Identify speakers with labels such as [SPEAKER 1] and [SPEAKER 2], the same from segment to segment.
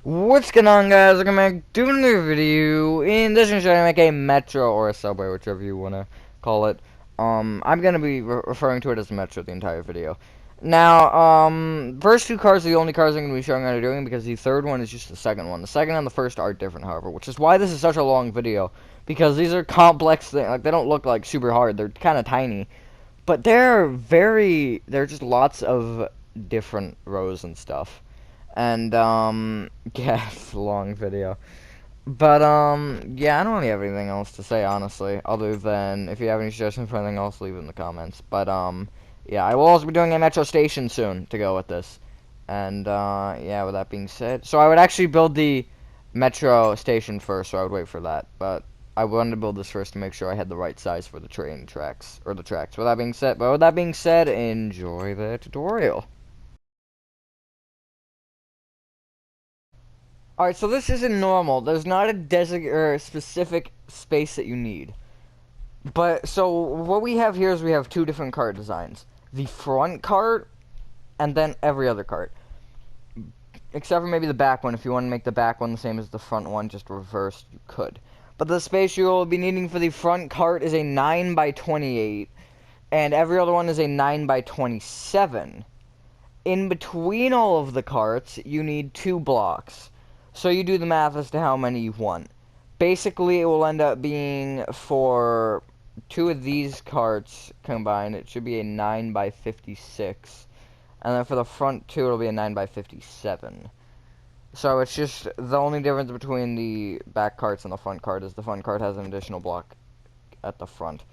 [SPEAKER 1] What's going on, guys? I'm gonna do a new video. In this one, I'm gonna make a metro or a subway, whichever you wanna call it. I'm gonna be referring to it as metro the entire video. Now, first two cars are the only cars I'm gonna be showing how to doing because the third one is just the second one. The second and the first are different, however, which is why this is such a long video because these are complex things. Like they don't look like super hard. They're kind of tiny, but they're just lots of different rows and stuff. And, yeah, it's a long video. But, yeah, I don't really have anything else to say, honestly, other than if you have any suggestions for anything else, leave it in the comments. But, yeah, I will also be doing a metro station soon to go with this. And, yeah, with that being said, so I would actually build the metro station first, so I would wait for that. But I wanted to build this first to make sure I had the right size for the train tracks, or the tracks. With that being said, enjoy the tutorial. Alright, so this isn't normal. There's not a or specific space that you need. But, so, what we have here is we have two different cart designs. The front cart, and then every other cart. Except for maybe the back one. If you want to make the back one the same as the front one, just reversed, you could. But the space you will be needing for the front cart is a 9 by 28, and every other one is a 9 by 27. In between all of the carts, you need 2 blocks. So you do the math as to how many you want. Basically, it will end up being for 2 of these carts combined, it should be a 9 by 56. And then for the front 2, it'll be a 9 by 57. So it's just the only difference between the back carts and the front cart is the front cart has an additional block at the front.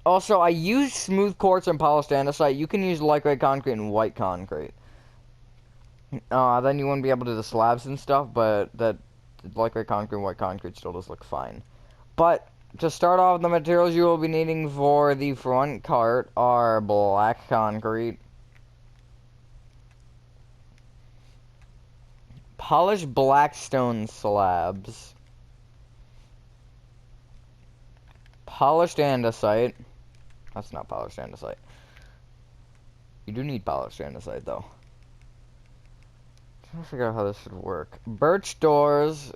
[SPEAKER 1] Also, I use smooth quartz and polished andesite. You can use lightweight concrete and white concrete. Then you wouldn't be able to do the slabs and stuff, but that lightweight concrete and white concrete still does look fine. But to start off, the materials you will be needing for the front cart are black concrete, polished black stone slabs, polished andesite. That's not polished andesite. You do need polished andesite, though. I'm trying to figure out how this should work. Birch doors,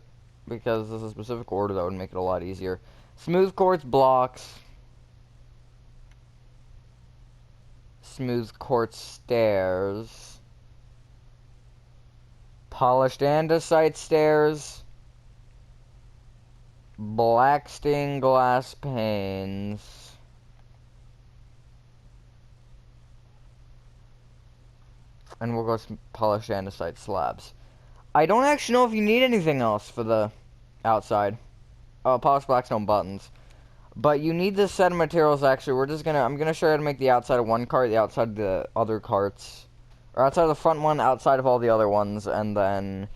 [SPEAKER 1] because there's a specific order that would make it a lot easier. Smooth quartz blocks. Smooth quartz stairs. Polished andesite stairs. Black stained glass panes. And we'll go with polished andesite slabs. I don't actually know if you need anything else for the outside. Oh, polished blackstone buttons. But you need this set of materials, actually. I'm gonna show you how to make the outside of one cart, the outside of the other carts. Or outside of the front one, outside of all the other ones, and then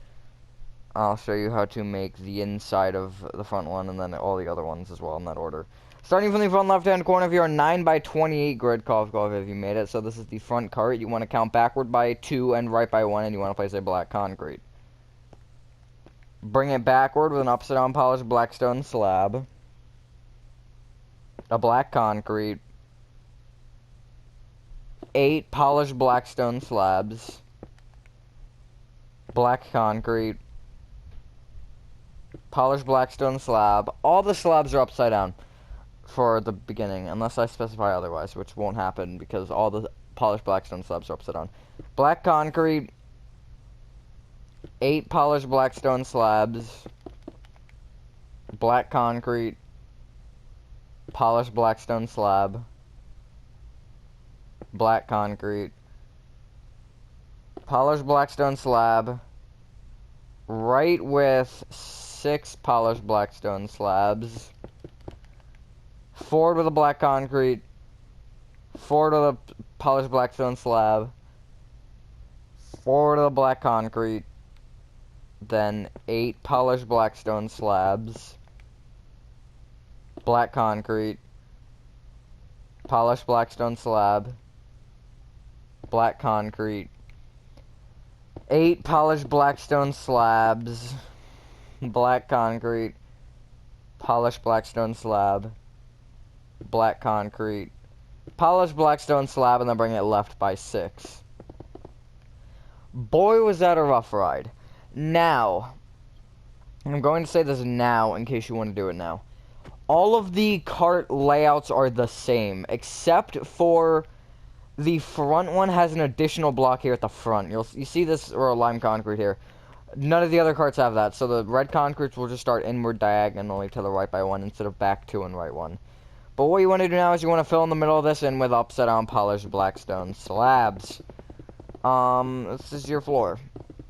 [SPEAKER 1] I'll show you how to make the inside of the front one, and then all the other ones as well, in that order. Starting from the front left-hand corner of your 9 by 28 grid, call if you made it. So this is the front cart. You want to count backward by 2 and right by 1, and you want to place a black concrete. Bring it backward with an upside-down polished blackstone slab. A black concrete. 8 polished blackstone slabs. Black concrete. Polished blackstone slab. All the slabs are upside down for the beginning, unless I specify otherwise, which won't happen because all the polished blackstone slabs are upside down. Black concrete. 8 polished blackstone slabs. Black concrete. Polished blackstone slab. Black concrete. Polished blackstone slab. Right with 6 polished blackstone slabs. Forward with a black concrete. Forward with a polished blackstone slab. Forward with a black concrete. Then 8 polished blackstone slabs. Black concrete. Polished blackstone slab. Black concrete. 8 polished blackstone slabs. Black concrete. Polished blackstone slab. Black concrete. Polished blackstone slab, and then bring it left by 6. Boy, was that a rough ride. Now, I'm going to say this now in case you want to do it now. All of the cart layouts are the same, except for the front one has an additional block here at the front. You see this, or lime concrete here. None of the other carts have that, so the red concretes will just start inward diagonally to the right by one instead of back two and right one. But what you want to do now is you want to fill in the middle of this in with upside down polished blackstone slabs. This is your floor.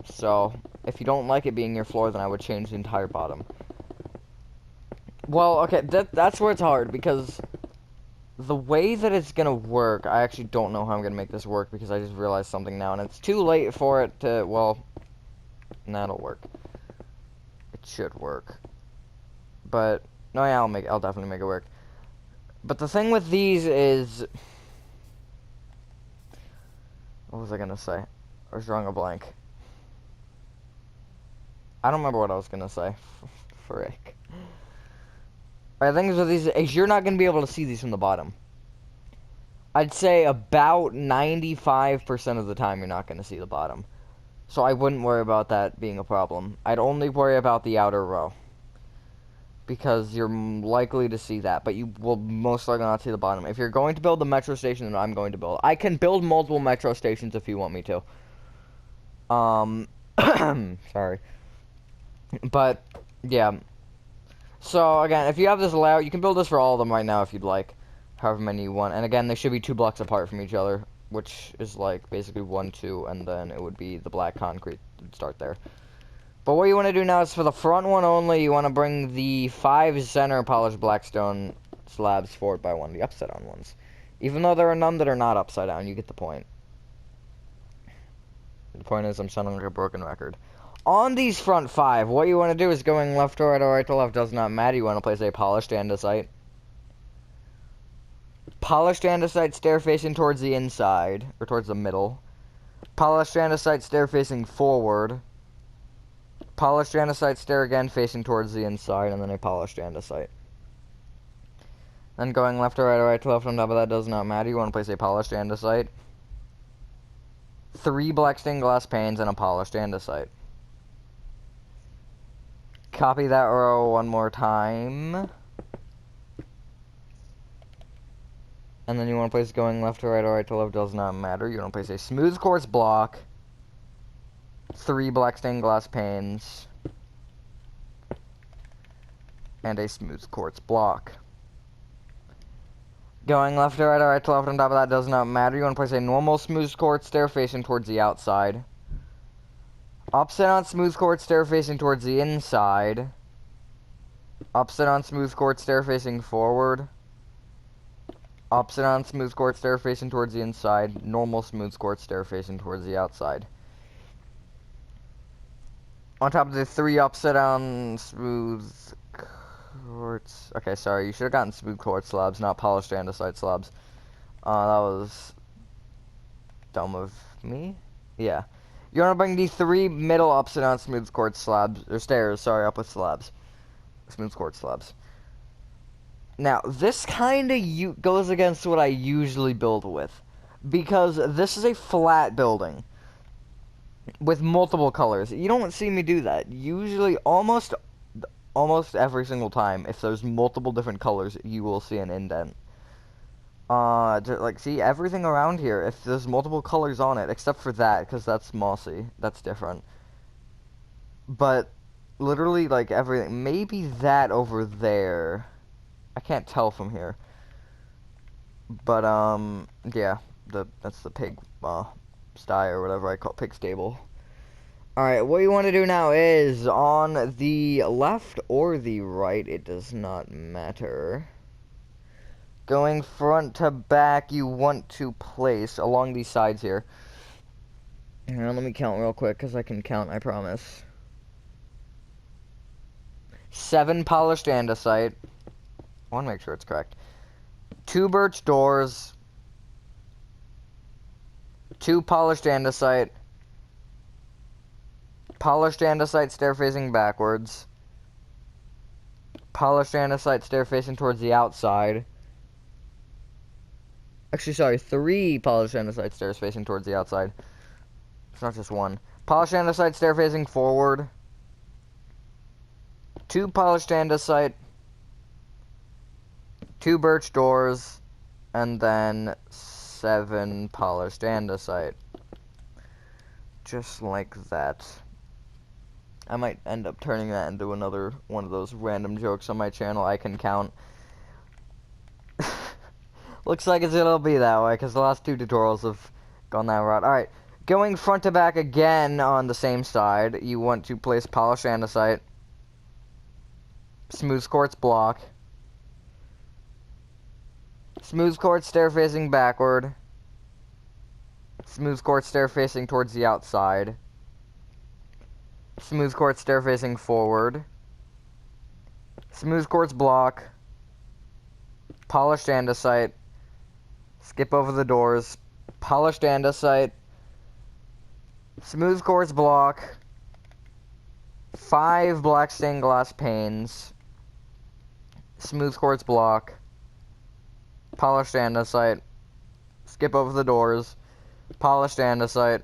[SPEAKER 1] So, if you don't like it being your floor, then I would change the entire bottom. Well, okay, that's where it's hard, because the way that it's gonna work, I actually don't know how I'm gonna make this work, because I just realized something now, and it's too late for it to, well, that'll work. It should work. But, no, yeah, I'll definitely make it work. But the thing with these is... What was I gonna say? I was drawing a blank. I don't remember what I was gonna say. Frick. Alright, the thing is with these is you're not gonna be able to see these from the bottom. I'd say about 95% of the time you're not gonna see the bottom. So I wouldn't worry about that being a problem. I'd only worry about the outer row. Because you're likely to see that, but you will most likely not see the bottom. If you're going to build the metro station, then I'm going to build. I can build multiple metro stations if you want me to. Sorry. But, yeah. So, again, if you have this layout, you can build this for all of them right now if you'd like. However many you want. And again, they should be 2 blocks apart from each other, which is like basically 1, 2, and then it would be the black concrete to start there. But what you want to do now is for the front one only, you want to bring the 5 center polished blackstone slabs forward by 1, the upside down ones. Even though there are none that are not upside down, you get the point. The point is, I'm sounding like a broken record. On these front 5, what you want to do is going left to right or right to left does not matter. You want to place a polished andesite. Polished andesite stair facing towards the inside, or towards the middle. Polished andesite stair facing forward. Polished andesite stair again facing towards the inside, and then a polished andesite. Then going left to right or right to left on top of that does not matter. You want to place a polished andesite. 3 black stained glass panes and a polished andesite. Copy that row one more time. And then you want to place going left to right or right to left does not matter. You want to place a smooth quartz block. 3 black stained glass panes. And a smooth quartz block. Going left to right or right to left on top of that does not matter. You want to place a normal smooth quartz stair facing towards the outside. Upside down smooth quartz stair facing towards the inside. Upside down smooth quartz stair facing forward. Upside down smooth quartz stair facing towards the inside. Normal smooth quartz stair facing towards the outside. On top of the 3 upside down smooth quartz. Okay, sorry, you should have gotten smooth quartz slabs, not polished andesite slabs. That was dumb of me. Yeah. You want to bring the 3 middle upside down smooth quartz slabs, or stairs, sorry, up with slabs. Smooth quartz slabs. Now, this kind of goes against what I usually build with. Because this is a flat building. With multiple colors. You don't see me do that. Usually, almost every single time, if there's multiple different colors, you will see an indent. Like, see, everything around here, if there's multiple colors on it, except for that, because that's mossy. That's different. But, literally, like, everything. Maybe that over there. I can't tell from here. But, yeah. That's the pig, sty, or whatever I call it, pig stable. Alright, what you want to do now is, on the left or the right, it does not matter. Going front to back, you want to place along these sides here. Hang on, let me count real quick, because I can count, I promise. 7 polished andesite. I want to make sure it's correct. 2 birch doors. 2 polished andesite. Polished andesite stair facing backwards. Polished andesite stair facing towards the outside. Actually, sorry, 3 polished andesite stairs facing towards the outside. It's not just 1. Polished andesite stair facing forward. 2 polished andesite. 2 birch doors. And then 7 polished andesite. Just like that. I might end up turning that into another one of those random jokes on my channel I can count. Looks like it'll be that way, because the last 2 tutorials have gone that route. Alright, going front to back again on the same side, you want to place polished andesite, smooth quartz block, smooth quartz stair facing backward, smooth quartz stair facing towards the outside, smooth quartz stair facing forward, smooth quartz block, polished andesite, skip over the doors, polished andesite, smooth quartz block, 5 black stained glass panes, smooth quartz block, polished andesite, skip over the doors, polished andesite,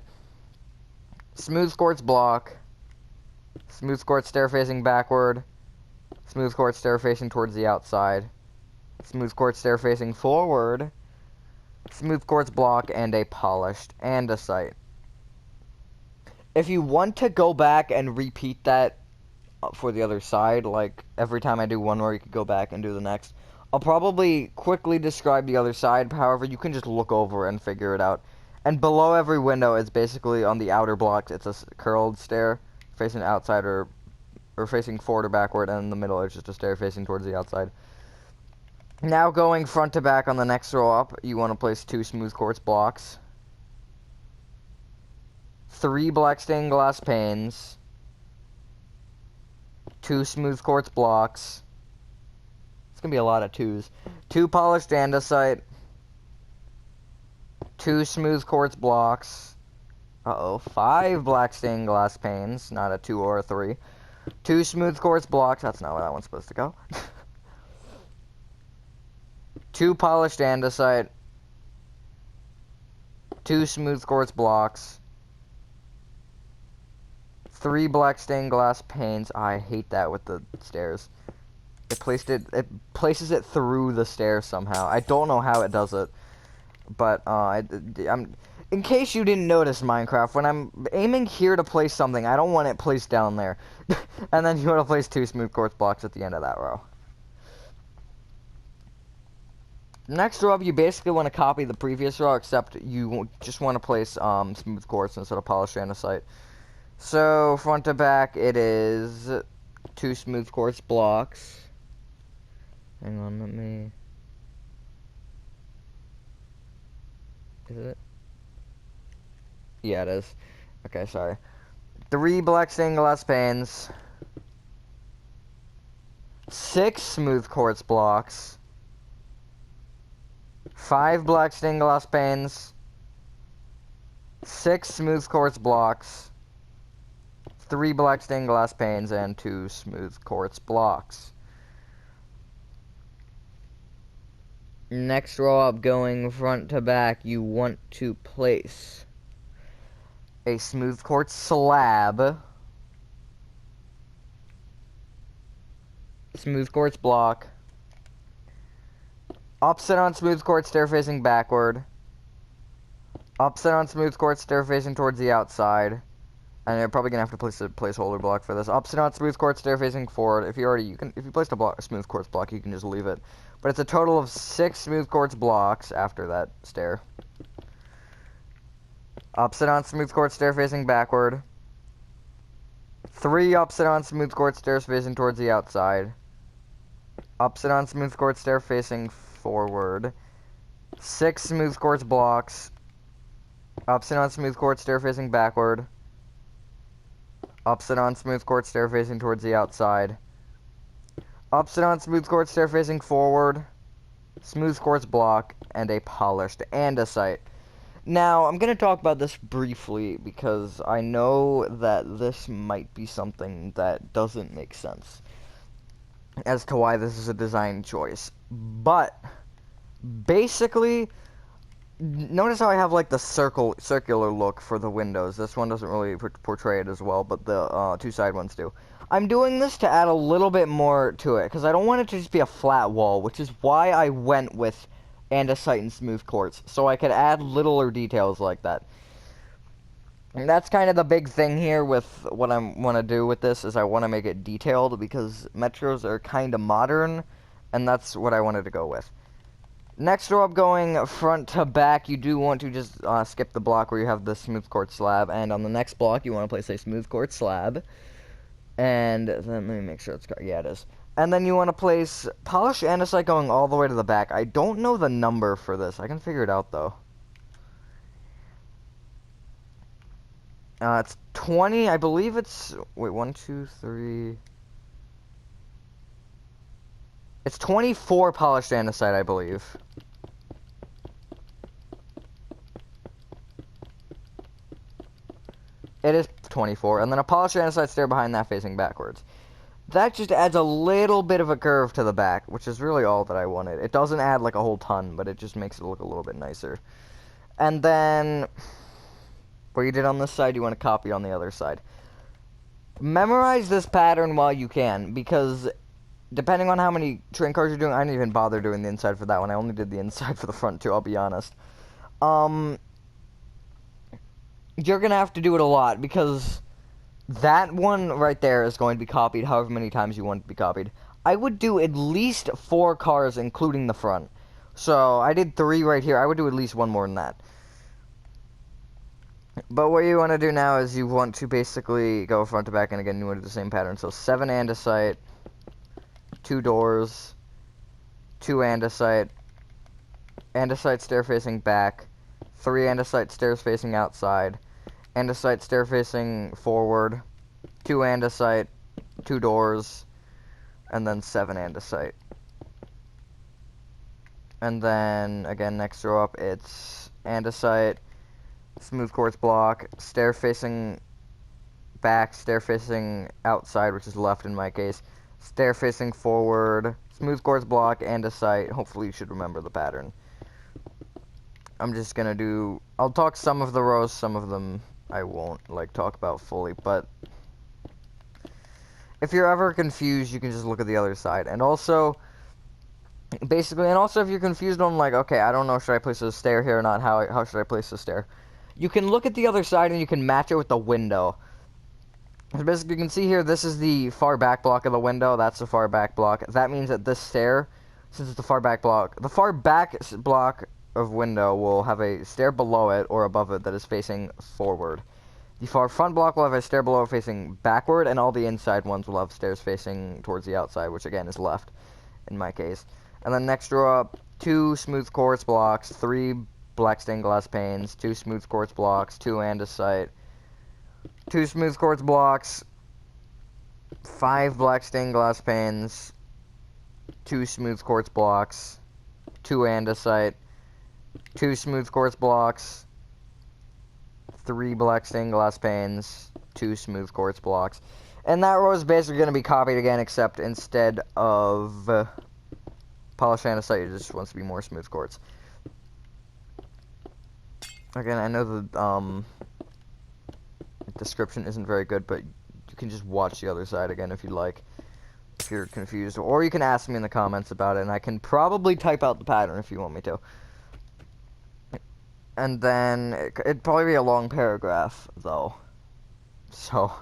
[SPEAKER 1] smooth quartz block, smooth quartz stair facing backward, smooth quartz stair facing towards the outside, smooth quartz stair facing forward, smooth quartz block, and a polished andesite. If you want to go back and repeat that for the other side, like every time I do one row, you could go back and do the next. I'll probably quickly describe the other side, however, you can just look over and figure it out. And below every window is basically on the outer blocks, it's a curled stair facing outside or facing forward or backward, and in the middle is just a stair facing towards the outside. Now going front to back on the next row up, you want to place 2 smooth quartz blocks, 3 black stained glass panes, 2 smooth quartz blocks, it's going to be a lot of 2s, 2 polished andesite, 2 smooth quartz blocks, 5 black stained glass panes, not a 2 or a 3, 2 smooth quartz blocks, that's not where that one's supposed to go, 2 polished andesite, 2 smooth quartz blocks, 3 black stained glass panes. I hate that with the stairs. It places it through the stairs somehow. I don't know how it does it, but in case you didn't notice, Minecraft, when I'm aiming here to place something, I don't want it placed down there. And then you want to place 2 smooth quartz blocks at the end of that row. Next row up, you basically want to copy the previous row, except you just want to place smooth quartz instead of polished andesite. So, front to back, it is 2 smooth quartz blocks. Hang on, let me... Is it? Yeah, it is. Okay, sorry. 3 black stained glass panes. 6 smooth quartz blocks. 5 black stained glass panes. 6 smooth quartz blocks. 3 black stained glass panes, and 2 smooth quartz blocks. Next row up, going front to back, you want to place a smooth quartz slab, smooth quartz block, upset on smooth quartz stair facing backward, upset on smooth quartz stair facing towards the outside, and you're probably gonna have to place a placeholder block for this. Upside down smooth quartz stair facing forward. If you placed a smooth quartz block, you can just leave it. But it's a total of 6 smooth quartz blocks after that stair. Upside down smooth quartz stair facing backward. 3 upside down smooth quartz stairs facing towards the outside. Upside down smooth quartz stair facing forward. 6 smooth quartz blocks. Upside down smooth quartz stair facing backward. Upside down smooth quartz stair facing towards the outside. Upside down smooth quartz stair facing forward. Smooth quartz block, and a polished andesite. Now, I'm going to talk about this briefly because I know that this might be something that doesn't make sense as to why this is a design choice. But, basically, notice how I have like the circular look for the windows. This one doesn't really portray it as well, but the two side ones do. I'm doing this to add a little bit more to it, because I don't want it to just be a flat wall, which is why I went with andesite and smooth quartz, so I could add littler details like that. And that's kind of the big thing here with what I want to do with this, is I want to make it detailed, because metros are kind of modern, and that's what I wanted to go with. Next row up, going front to back, you do want to just skip the block where you have the smooth quartz slab, and on the next block you want to place a smooth quartz slab. And let me make sure it's got, yeah, it is. And then you want to place polished andesite going all the way to the back. I don't know the number for this. I can figure it out, though. It's 20. I believe it's... Wait, 1, 2, 3... It's 24 polished andesite, I believe. It is 24. And then a polished andesite stair behind that facing backwards. That just adds a little bit of a curve to the back, which is really all that I wanted. It doesn't add like a whole ton, but it just makes it look a little bit nicer. And then, what you did on this side, you want to copy on the other side. Memorize this pattern while you can, because depending on how many train cars you're doing, I didn't even bother doing the inside for that one. I only did the inside for the front too, I'll be honest. You're going to have to do it a lot, because that one right there is going to be copied however many times you want it to be copied. I would do at least 4 cars, including the front. So, I did 3 right here. I would do at least one more than that. But what you want to do now is you want to basically go front to back, and again, you want to do the same pattern. So, 7 andesite, 2 doors, 2 andesite, andesite stair facing back, 3 andesite stairs facing outside, andesite stair facing forward, 2 andesite, 2 doors, and then 7 andesite. And then, again, next row up, it's andesite, smooth quartz block, stair facing back, stair facing outside, which is left in my case, stair facing forward, smooth quartz block, andesite. Hopefully you should remember the pattern. I'm just gonna do, I'll talk some of the rows, some of them I won't, like, talk about fully, but if you're ever confused, you can just look at the other side. And also, basically, and also if you're confused on, like, okay, I don't know, should I place a stair here or not, how should I place the stair? You can look at the other side and you can match it with the window. So basically, you can see here, this is the far back block of the window, that's the far back block. That means that this stair, since it's the far back block block of window will have a stair below it or above it that is facing forward. The far front block will have a stair below it facing backward, and all the inside ones will have stairs facing towards the outside, which again is left, in my case. And then next row up, 2 smooth quartz blocks, 3 black stained glass panes, 2 smooth quartz blocks, 2 andesite, 2 smooth quartz blocks, 5 black stained glass panes, 2 smooth quartz blocks, 2 andesite, 2 smooth quartz blocks, 3 black stained glass panes, 2 smooth quartz blocks. And that row is basically going to be copied again, except instead of polished andesite, it just wants to be more smooth quartz. Again, I know the description isn't very good, but you can just watch the other side again if you'd like, if you're confused. Or you can ask me in the comments about it, and I can probably type out the pattern if you want me to. And then, it'd probably be a long paragraph, though. So,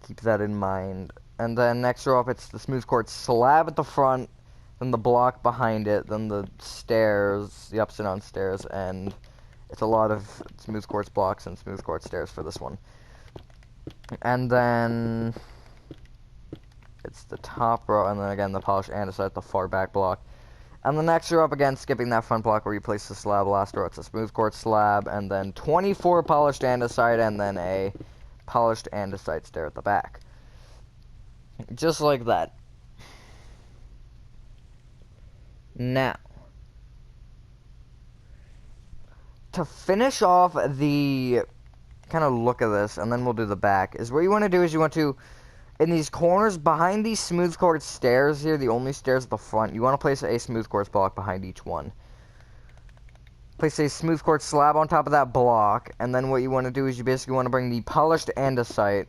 [SPEAKER 1] keep that in mind. And then, next row up, it's the smooth quartz slab at the front, then the block behind it, then the stairs, the ups and down stairs, and it's a lot of smooth quartz blocks and smooth quartz stairs for this one. And then, it's the top row, and then again, the polished andesite at the far back block. And the next row up, again, skipping that front block where you place the slab. Last row, it's a smooth quartz slab, and then 24 polished andesite, and then a polished andesite stair at the back. Just like that. Now, to finish off the kind of look of this, and then we'll do the back, is what you want to do is you want to, in these corners, behind these smooth quartz stairs here, the only stairs at the front, you want to place a smooth quartz block behind each one. Place a smooth quartz slab on top of that block, and then what you want to do is you basically want to bring the polished andesite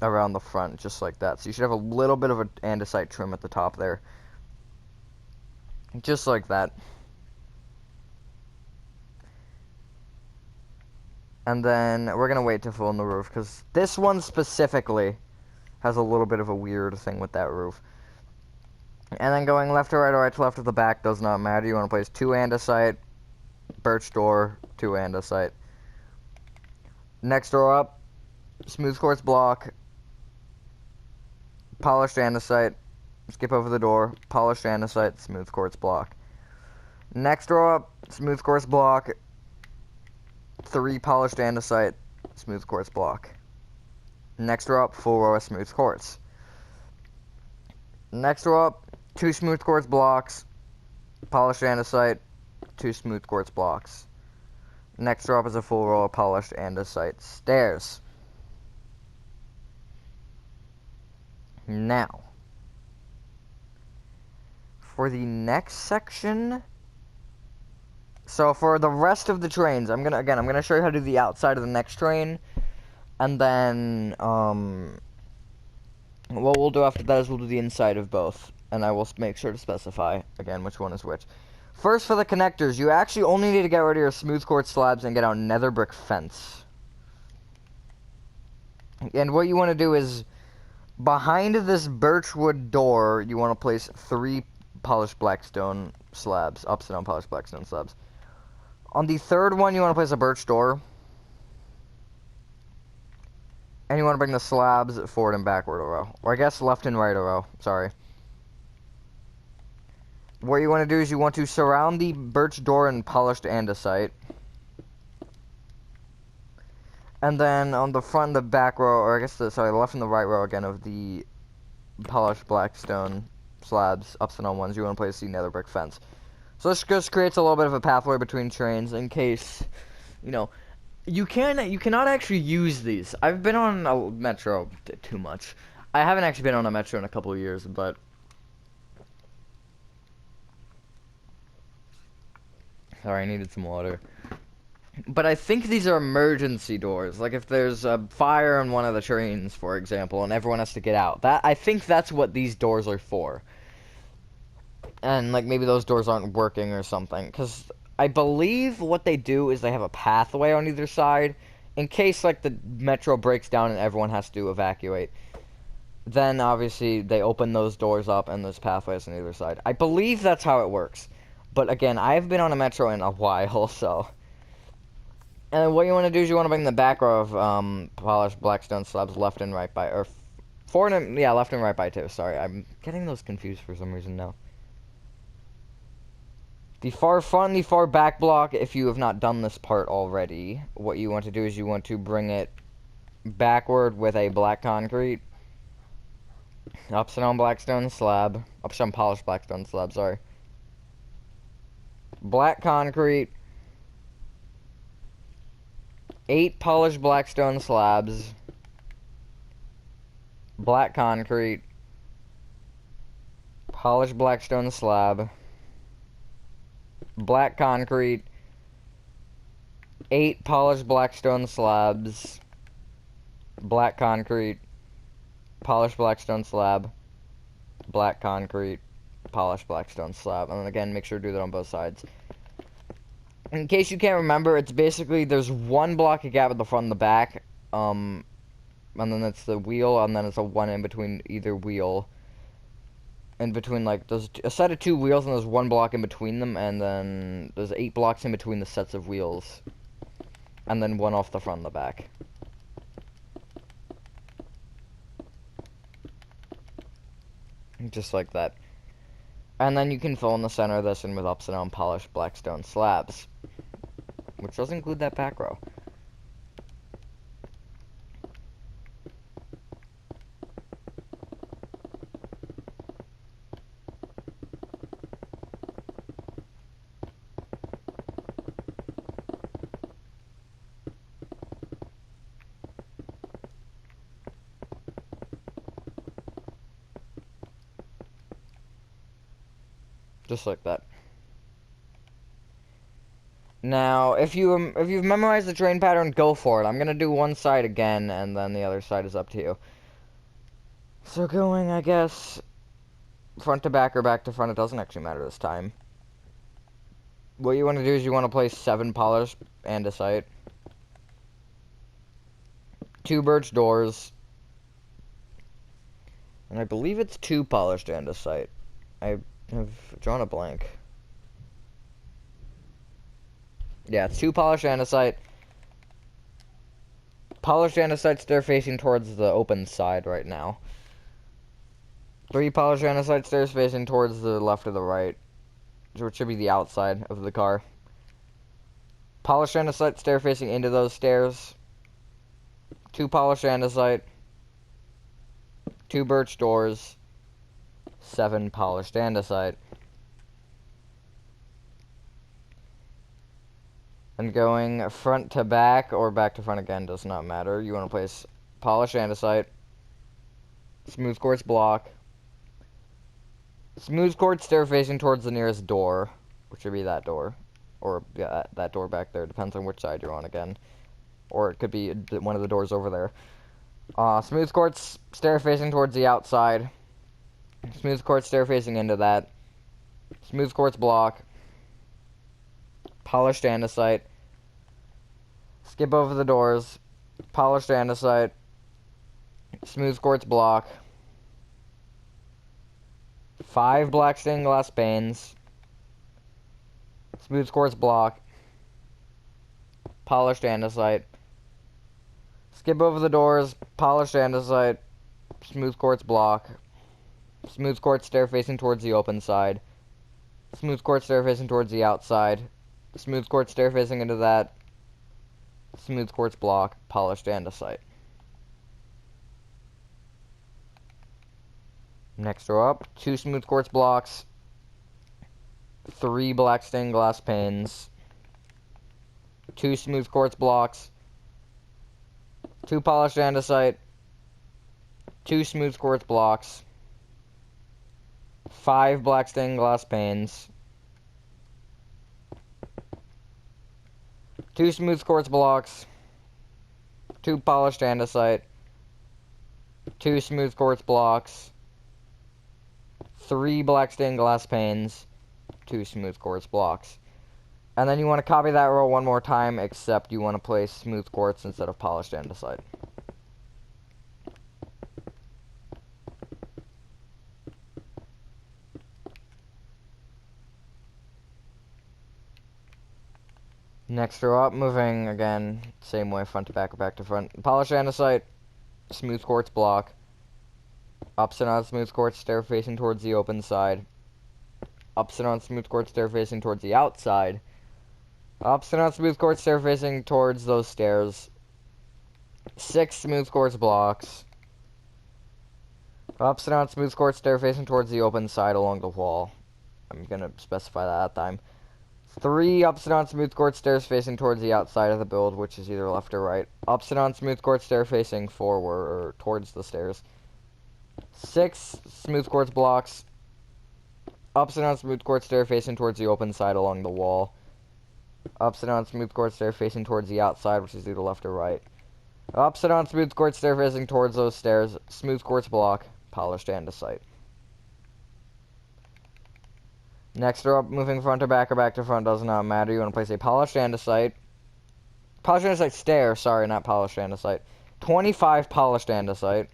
[SPEAKER 1] around the front, just like that. So you should have a little bit of an andesite trim at the top there. Just like that. And then we're going to wait to fill in the roof, because this one specifically has a little bit of a weird thing with that roof. And then going left to right or right to left of the back does not matter. You want to place 2 andesite, birch door, 2 andesite. Next door up, smooth quartz block, polished andesite, skip over the door, polished andesite, smooth quartz block. Next row up, smooth quartz block, 3 polished andesite, smooth quartz block. Next row up, full row of smooth quartz. Next row up, 2 smooth quartz blocks, polished andesite, 2 smooth quartz blocks. Next row up is a full row of polished andesite stairs. Now, for the next section, so for the rest of the trains, I'm gonna show you how to do the outside of the next train, and then what we'll do after that is we'll do the inside of both, and I will make sure to specify again which one is which. First, for the connectors, you actually only need to get rid of your smooth quartz slabs and get out nether brick fence. And what you want to do is, behind this birchwood door, you want to place 3 polished blackstone slabs, upside down polished blackstone slabs. On the third one, you want to place a birch door. And you want to bring the slabs forward and backward a row. Or I guess left and right a row, sorry. What you want to do is you want to surround the birch door in polished andesite. And then on the front and the back row, or I guess the left and the right row again of the polished blackstone slabs, upside down ones, you want to place the nether brick fence. So this just creates a little bit of a pathway between trains in case, you know, you cannot actually use these. I've been on a metro too much. I haven't actually been on a metro in a couple of years, but sorry, I needed some water. But I think these are emergency doors. Like if there's a fire on one of the trains, for example, and everyone has to get out. I think that's what these doors are for. And like maybe those doors aren't working or something. Because I believe what they do is they have a pathway on either side. In case like the metro breaks down and everyone has to evacuate. Then obviously they open those doors up and there's pathways on either side. I believe that's how it works. But again, I've been on a metro in a while, so... And what you want to do is you want to bring the back row of polished blackstone slabs left and right by, or forward and, yeah, left and right by 2. Sorry, I'm getting those confused for some reason now. The far front and the far back block, if you have not done this part already, what you want to do is you want to bring it backward with a black concrete, upside down blackstone slab, upside down polished blackstone slab, sorry. Black concrete. 8 polished blackstone slabs, black concrete, polished blackstone slab, black concrete, 8 polished blackstone slabs, black concrete, polished blackstone slab, black concrete, polished blackstone slab, and then again, make sure to do that on both sides. In case you can't remember, it's basically, there's 1 block of gap at the front and the back, and then it's the wheel, and then it's a 1 in between either wheel. In between, like, there's a set of 2 wheels, and there's 1 block in between them, and then there's 8 blocks in between the sets of wheels. And then 1 off the front and the back. Just like that. And then you can fill in the center of this in with upside down polished blackstone slabs. Which does include that back row. Just like that. Now, if you've memorized the train pattern, go for it. I'm gonna do one side again, and then the other side is up to you. So going, I guess, front to back or back to front, it doesn't actually matter this time. What you want to do is you want to place 7 polished andesite, 2 birch doors, and I believe it's 2 polished andesite. I have drawn a blank. Yeah, it's 2 polished andesite. Polished andesite stair facing towards the open side right now. 3 polished andesite stairs facing towards the left or the right, which should be the outside of the car. Polished andesite stair facing into those stairs. 2 polished andesite. 2 birch doors. 7 polished andesite. And going front to back or back to front again does not matter. You want to place polished andesite, smooth quartz block, smooth quartz stair facing towards the nearest door, which would be that door, or yeah, that door back there. Depends on which side you're on again, or it could be one of the doors over there. Smooth quartz stair facing towards the outside, smooth quartz stair facing into that, smooth quartz block, polished andesite. Skip over the doors, polished andesite, smooth quartz block, 5 black stained glass panes, smooth quartz block, polished andesite. Skip over the doors, polished andesite, smooth quartz block, smooth quartz stair facing towards the open side, smooth quartz stair facing towards the outside, smooth quartz stair facing into that, smooth quartz block, polished andesite. Next row up, 2 smooth quartz blocks, 3 black stained glass panes, 2 smooth quartz blocks, 2 polished andesite, 2 smooth quartz blocks, 5 black stained glass panes, 2 smooth quartz blocks, 2 polished andesite, 2 smooth quartz blocks, 3 black stained glass panes, 2 smooth quartz blocks. And then you want to copy that row one more time, except you want to place smooth quartz instead of polished andesite. Next row up, moving again, same way, front to back or back to front. Polished andesite, smooth quartz block, ups and on smooth quartz stair facing towards the open side, ups and on smooth quartz stair facing towards the outside, ups and on smooth quartz stair facing towards those stairs, 6 smooth quartz blocks, ups and on smooth quartz stair facing towards the open side along the wall. I'm gonna specify that time. 3 ups and on smooth quartz stairs facing towards the outside of the build, which is either left or right. Ups and on smooth quartz stair facing forward or towards the stairs. 6 smooth quartz blocks. Ups and on smooth quartz stair facing towards the open side along the wall. Ups and on smooth quartz stair facing towards the outside, which is either left or right. Ups and on smooth quartz stair facing towards those stairs. Smooth quartz block, polished andesite. Next row up, moving front to back or back to front does not matter. You want to place a polished andesite. Polished andesite stair, sorry, not polished andesite. 25 polished andesite.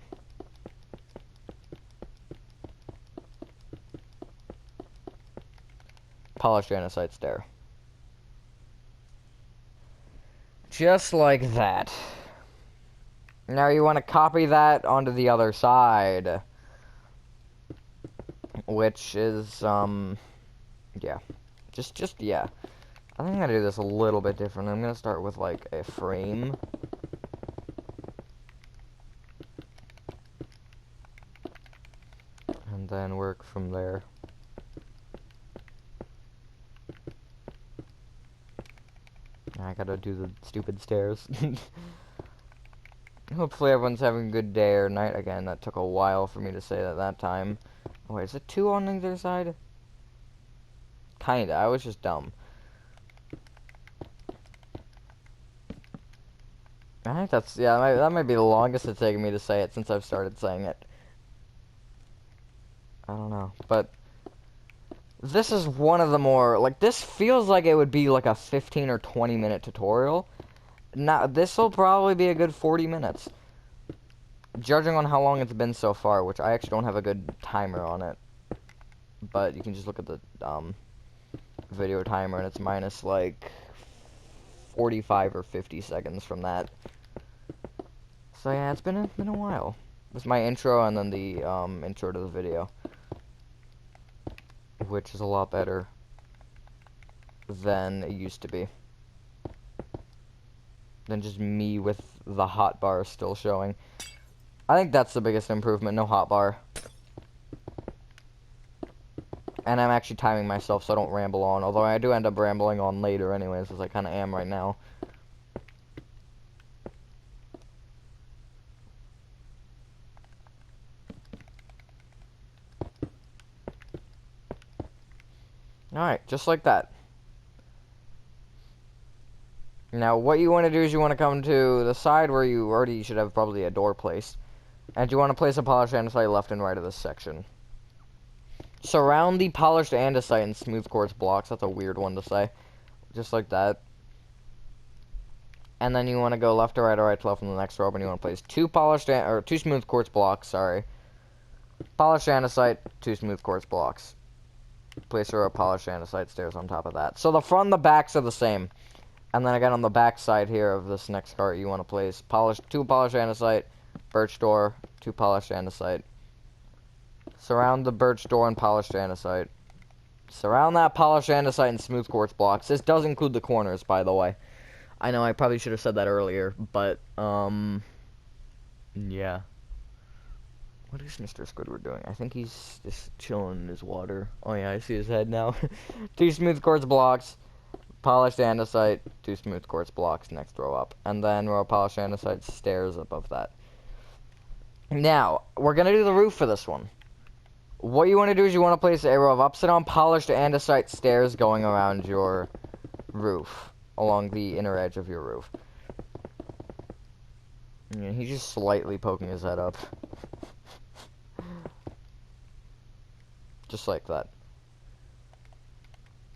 [SPEAKER 1] Polished andesite stair. Just like that. Now you want to copy that onto the other side. Which is, yeah. Yeah. I think I'm gonna do this a little bit different. I'm gonna start with, like, a frame. And then work from there. I gotta do the stupid stairs. Hopefully everyone's having a good day or night. Again, that took a while for me to say that time. Oh, wait, is it 2 on either side? Kinda, I was just dumb. I think that's, yeah, that might be the longest it's taken me to say it since I've started saying it. I don't know, but this is one of the more, like, this feels like it would be like a 15 or 20 minute tutorial. Now, this will probably be a good 40 minutes. Judging on how long it's been so far, which I actually don't have a good timer on it. But you can just look at the, video timer, and it's minus, like, 45 or 50 seconds from that. So yeah, it's been a while. This is my intro, and then the, intro to the video. Which is a lot better than it used to be. Than just me with the hotbar still showing. I think that's the biggest improvement, no hotbar. And I'm actually timing myself so I don't ramble on, although I do end up rambling on later anyways, as I kind of am right now. Alright, just like that. Now, what you want to do is you want to come to the side where you already should have probably a door placed. And you want to place a polished andesite left and right of this section. Surround the polished andesite and smooth quartz blocks. That's a weird one to say. Just like that. And then you want to go left to right or right to left in the next row, and you want to place two smooth quartz blocks, sorry. Polished andesite, two smooth quartz blocks. Place a row of polished andesite stairs on top of that. So the front and the backs are the same. And then again on the back side here of this next cart, you want to place two polished andesite, birch door, two polished andesite. Surround the birch door and polished andesite. Surround that polished andesite and smooth quartz blocks. This does include the corners, by the way. I know I probably should have said that earlier, but, yeah. What is Mr. Squidward doing? I think he's just chilling in his water. Oh yeah, I see his head now. Two smooth quartz blocks, polished andesite, two smooth quartz blocks next row up. And then row of polished andesite stairs above that. Now, we're going to do the roof for this one. What you want to do is you want to place a row of upside down polished andesite stairs going around your roof. Along the inner edge of your roof. Yeah, he's just slightly poking his head up. Just like that.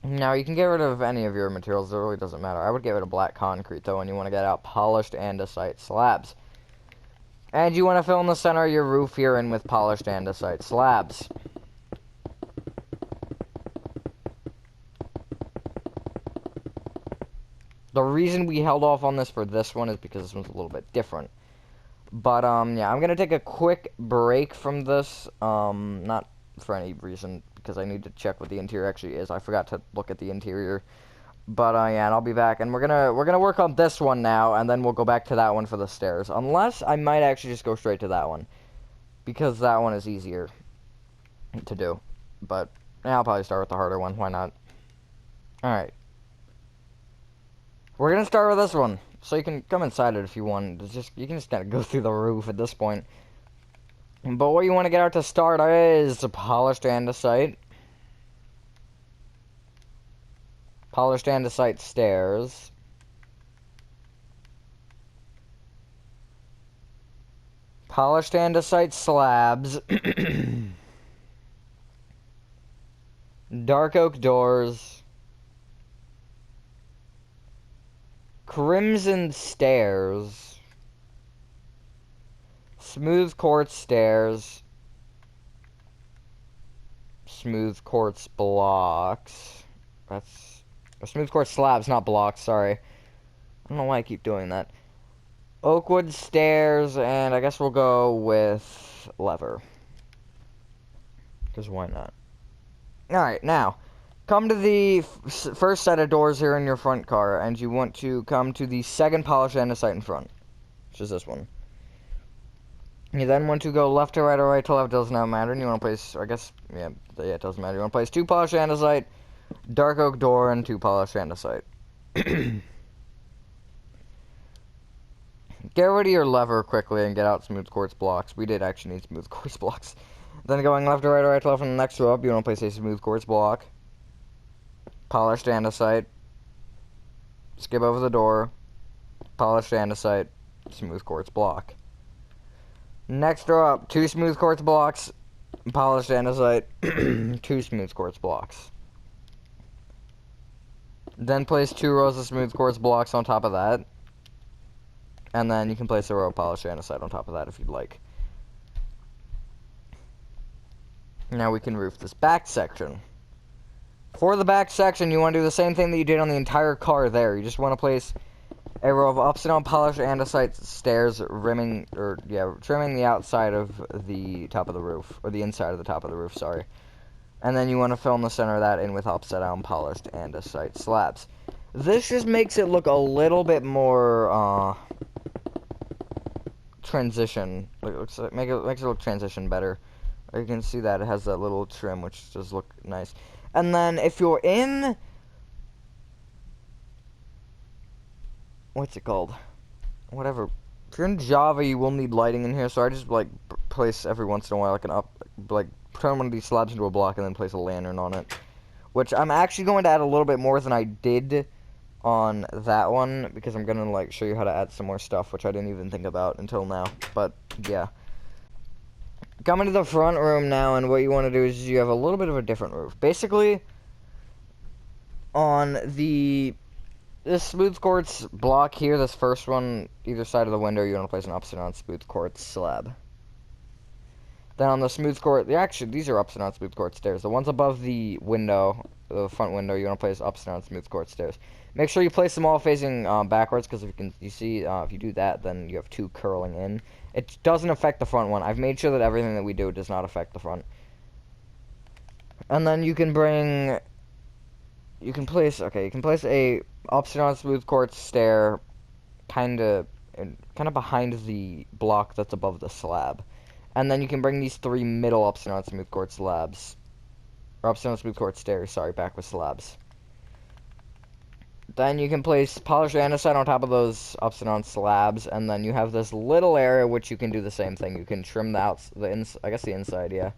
[SPEAKER 1] Now, you can get rid of any of your materials. It really doesn't matter. I would get rid of black concrete, though, and you want to get out polished andesite slabs. And you want to fill in the center of your roof here in with polished andesite slabs. The reason we held off on this for this one is because this one's a little bit different. But, yeah, I'm going to take a quick break from this. Not for any reason, because I need to check what the interior actually is. I forgot to look at the interior. But, yeah, and I'll be back. And we're gonna work on this one now, and then we'll go back to that one for the stairs. Unless I might actually just go straight to that one. Because that one is easier to do. But, yeah, I'll probably start with the harder one. Why not? Alright. We're gonna start with this one, so you can come inside it if you want. You can just kind of go through the roof at this point. But what you want to get out to start is polished andesite. Polished andesite stairs. Polished andesite slabs. Dark oak doors. Crimson stairs. Smooth quartz stairs. Smooth quartz blocks. That's... smooth quartz slabs, not blocks, sorry. I don't know why I keep doing that. Oakwood stairs, and I guess we'll go with lever. Because why not? Alright, now... come to the first set of doors here in your front car, and you want to come to the second polished andesite in front, which is this one. You then want to go left to right or right to left, does not matter, and you want to place, I guess, yeah, it doesn't matter. You want to place two polished andesite, dark oak door, and two polished andesite. Get rid of your lever quickly and get out smooth quartz blocks. We did actually need smooth quartz blocks. Then going left to right or right to left in the next row up, you want to place a smooth quartz block. Polished andesite. Skip over the door. Polished andesite. smooth quartz block. Next row up, 2 smooth quartz blocks, polished andesite, 2 smooth quartz blocks. Then place 2 rows of smooth quartz blocks on top of that. And then you can place a row of polished andesite on top of that if you'd like. Now we can roof this back section. For the back section, you want to do the same thing that you did on the entire car there. You just want to place a row of upside down polished andesite stairs trimming the outside of the top of the roof, or the inside of the top of the roof, sorry. And then you want to fill in the center of that in with upside down polished andesite slabs. This just makes it look a little bit more transition. Makes it look transition better. You can see that it has that little trim, which does look nice. And then if you're in, what's it called? Whatever. If you're in Java, you will need lighting in here. So I just like place every once in a while turn one of these slabs into a block and then place a lantern on it. Which I'm actually going to add a little bit more than I did on that one, because I'm gonna like show you how to add some more stuff, which I didn't even think about until now. But yeah. Coming to the front room now, and what you want to do is you have a little bit of a different roof. Basically, on this smooth quartz block here, this first one, either side of the window, you want to place an upside down smooth quartz slab. Then on the smooth quartz, actually, these are upside down smooth quartz stairs. The ones above the window, the front window, you want to place upside down smooth quartz stairs. Make sure you place them all facing backwards, because if you do that, then you have 2 curling in. It doesn't affect the front one. I've made sure that everything that we do does not affect the front. And then you can place a upside down smooth quartz stair kind of behind the block that's above the slab. And then you can bring these 3 middle upside down smooth quartz slabs, or upside down smooth quartz stairs, sorry, back with slabs. Then you can place polished andesite on top of those upside down slabs, and then you have this little area which you can do the same thing. You can trim the inside, yeah.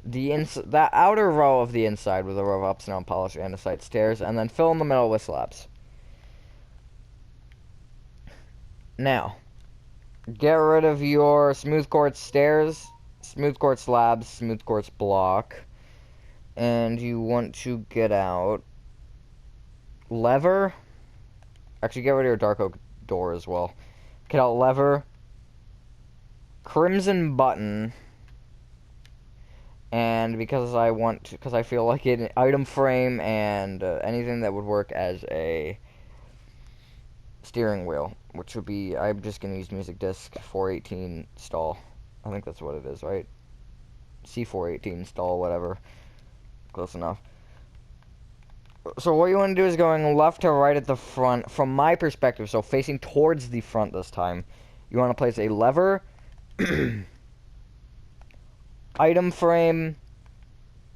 [SPEAKER 1] That outer row of the inside with a row of upside down polished andesite stairs, and then fill in the middle with slabs. Now, get rid of your smooth quartz stairs, smooth quartz slabs, smooth quartz block, and you want to get out lever. Actually, get rid of your dark oak door as well. Get out lever, crimson button, and because I feel like an item frame and anything that would work as a steering wheel, which would be, I'm just gonna use music disc 418 stall. I think that's what it is, right? C418 stall, whatever. Close enough. So what you want to do is going left to right at the front, from my perspective, so facing towards the front this time. You want to place a lever, item frame,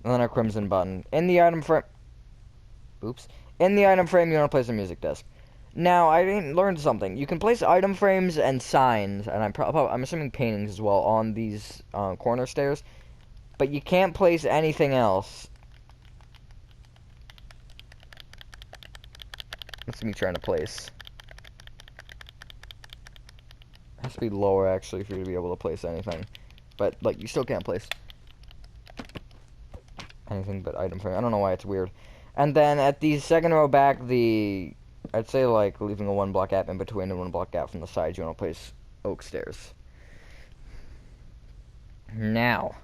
[SPEAKER 1] and then a crimson button. In the item frame, you want to place a music disc. Now, I learned something. You can place item frames and signs, and I'm assuming paintings as well, on these corner stairs, but you can't place anything else. That's me trying to place. It has to be lower, actually, for you to be able to place anything. But, like, you still can't place anything but item frame. I don't know why it's weird. And then at the second row back, I'd say, like, leaving a 1 block gap in between and 1 block gap from the sides, you want to place oak stairs. Now,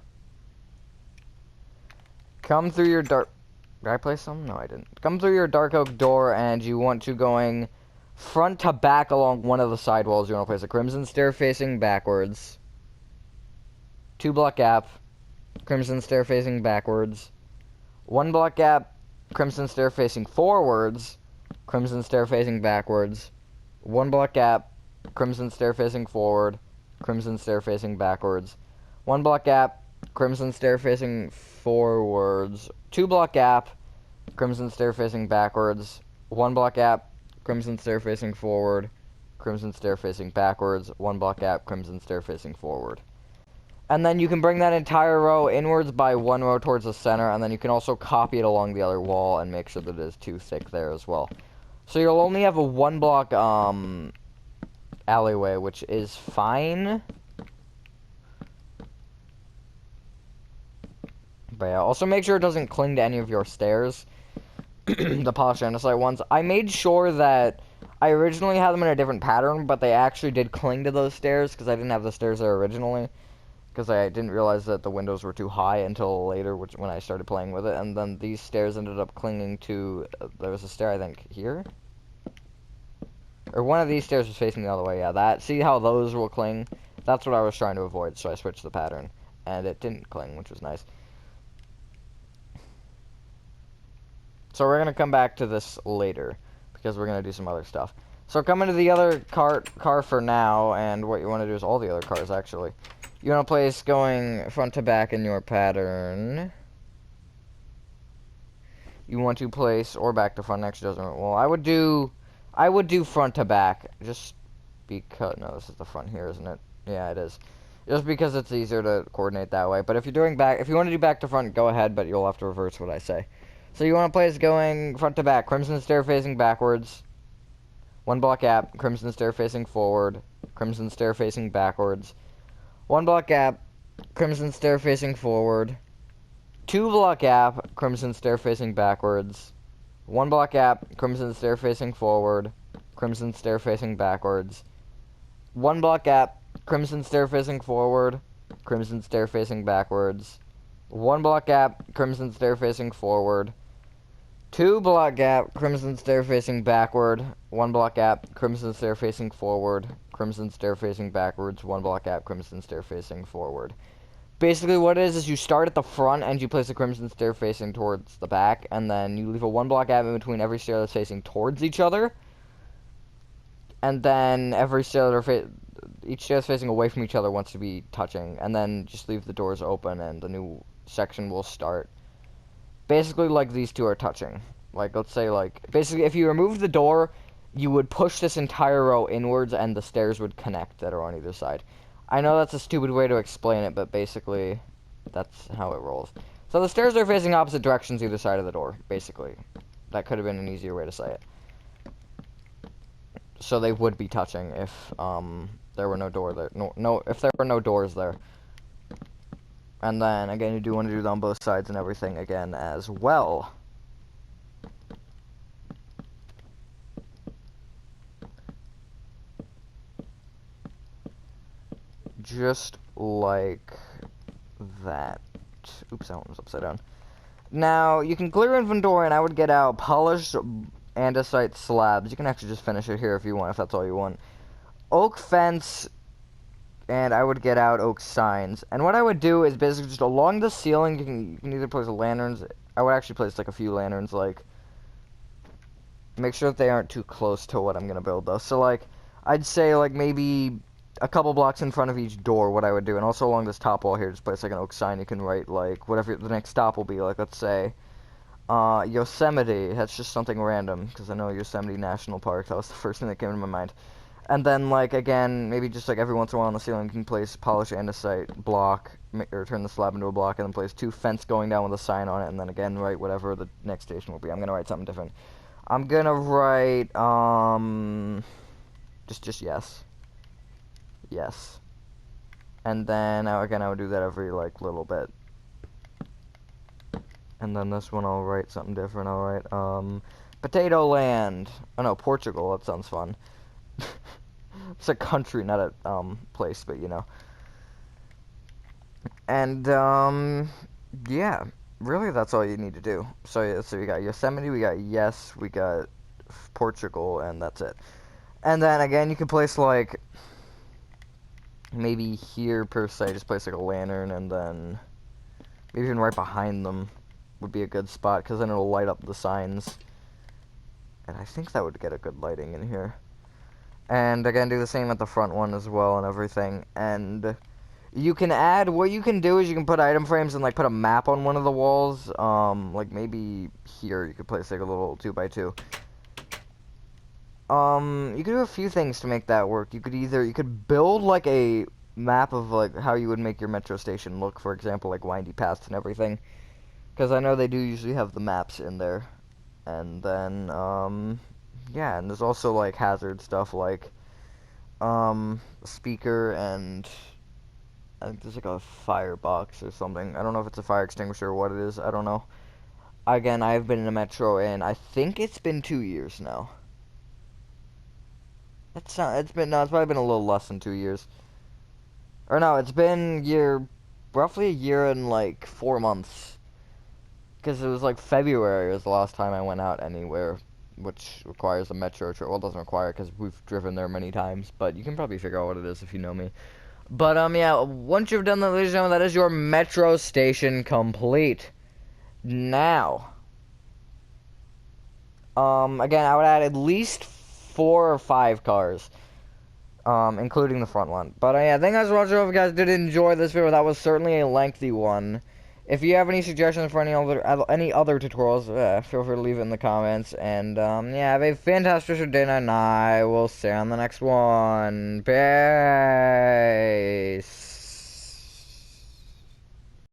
[SPEAKER 1] come through your dark... Did I place some? No, I didn't. Come through your dark oak door, and you want to going front to back along one of the side walls. You want to place a crimson stair facing backwards. 2 block gap, crimson stair facing backwards. 1 block gap, crimson stair facing forwards. Crimson stair facing backwards. 1 block gap, crimson stair facing forward. Crimson stair facing backwards. 1 block gap, crimson stair facing forwards. 2 block gap, crimson stair facing backwards. 1 block gap, crimson stair facing forward. Crimson stair facing backwards. 1 block gap, crimson stair facing forward. And then you can bring that entire row inwards by 1 row towards the center, and then you can also copy it along the other wall and make sure that it is too thick there as well. So you'll only have a 1 block alleyway, which is fine. But yeah, also make sure it doesn't cling to any of your stairs. The polished andesite ones. I made sure that I originally had them in a different pattern, but they actually did cling to those stairs because I didn't have the stairs there originally. Because I didn't realize that the windows were too high until later, when I started playing with it. And then these stairs ended up clinging to... there was a stair, I think, here? Or one of these stairs was facing the other way, yeah. That. See how those will cling? That's what I was trying to avoid, so I switched the pattern. And it didn't cling, which was nice. So we're going to come back to this later, because we're going to do some other stuff. So coming to the other car for now, and what you want to do is all the other cars, actually. You want to place going front to back in your pattern. You want to place, or back to front, actually doesn't, well, I would do front to back, just because, no, this is the front here, isn't it? Yeah, it is. Just because it's easier to coordinate that way. But if you're doing back, if you want to do back to front, go ahead, but you'll have to reverse what I say. So you want to place going front to back, crimson stair facing backwards, 1 block gap, crimson stair facing forward, crimson stair facing backwards, 1 block gap, crimson stair facing forward, 2 block gap, crimson stair facing backwards, 1 block gap, crimson stair facing forward, crimson stair facing backwards, 1 block gap, crimson stair facing forward, crimson stair facing backwards, 1 block gap, crimson stair facing forward, 2 block gap, crimson stair facing backward, 1 block gap, crimson stair facing forward, crimson stair facing backwards, 1 block gap, crimson stair facing forward. Basically what it is you start at the front and you place a crimson stair facing towards the back, and then you leave a 1 block gap in between every stair that's facing towards each other, and then every stair that each stair is facing away from each other wants to be touching, and then just leave the doors open and the new section will start. Basically, like, these two are touching. Like, let's say, like, basically, if you remove the door, you would push this entire row inwards, and the stairs would connect that are on either side. I know that's a stupid way to explain it, but basically, that's how it rolls. So the stairs are facing opposite directions either side of the door, basically. That could have been an easier way to say it. So they would be touching if, there were no door there. If there were no doors there. And then, again, you do want to do that on both sides and everything again as well. Just like that. Oops, that one was upside down. Now, you can clear inventory, and I would get out polished andesite slabs. You can actually just finish it here if you want, if that's all you want. Oak fence... and I would get out oak signs. And what I would do is basically just along the ceiling, you can either place lanterns. I would actually place like a few lanterns, like, make sure that they aren't too close to what I'm gonna build though. So like, I'd say like maybe a couple blocks in front of each door, what I would do. And also along this top wall here, just place like an oak sign. You can write like whatever the next stop will be, like let's say Yosemite. That's just something random because I know Yosemite National Park, that was the first thing that came to my mind. And then, like, again, maybe just, like, every once in a while on the ceiling, you can place polished andesite block, or turn the slab into a block, and then place 2 fence going down with a sign on it, and then, again, write whatever the next station will be. I'm gonna write something different. I'm gonna write, just yes. Yes. And then, again, I would do that every, like, little bit. And then this one, I'll write something different. I'll write, Potato Land. Oh, no, Portugal. That sounds fun. It's a country, not a place, but you know. And yeah, really that's all you need to do. So we got Yosemite, we got yes, we got Portugal, and that's it. And then again, you can place like maybe here per se, just place like a lantern, and then maybe even right behind them would be a good spot because then it'll light up the signs. And I think that would get a good lighting in here. And again, do the same at the front one as well and everything. And you can add, what you can do is you can put item frames and like put a map on one of the walls. Like maybe here you could place like a little 2x2. You could do a few things to make that work. You could build like a map of like how you would make your metro station look, for example, like windy paths and everything. Because I know they do usually have the maps in there. And then, yeah, and there's also, like, hazard stuff, like, speaker, and I think there's like a firebox or something. I don't know if it's a fire extinguisher or what it is. I don't know. Again, I've been in a metro, and I think it's been 2 years now. It's not. It's been no. It's probably been a little less than 2 years. Or no, it's been roughly a year and like 4 months. Because it was like February was the last time I went out anywhere, which requires a metro trip. Well, it doesn't require because we've driven there many times, but you can probably figure out what it is if you know me. But yeah, once you've done that, ladies and gentlemen, that is your metro station complete. Now, again, I would add at least 4 or 5 cars. Including the front one. But yeah, thank you guys for watching. I hope you guys did enjoy this video. That was certainly a lengthy one. If you have any suggestions for any other tutorials, feel free to leave it in the comments. And yeah, have a fantastic day, and I will see you on the next one. Peace.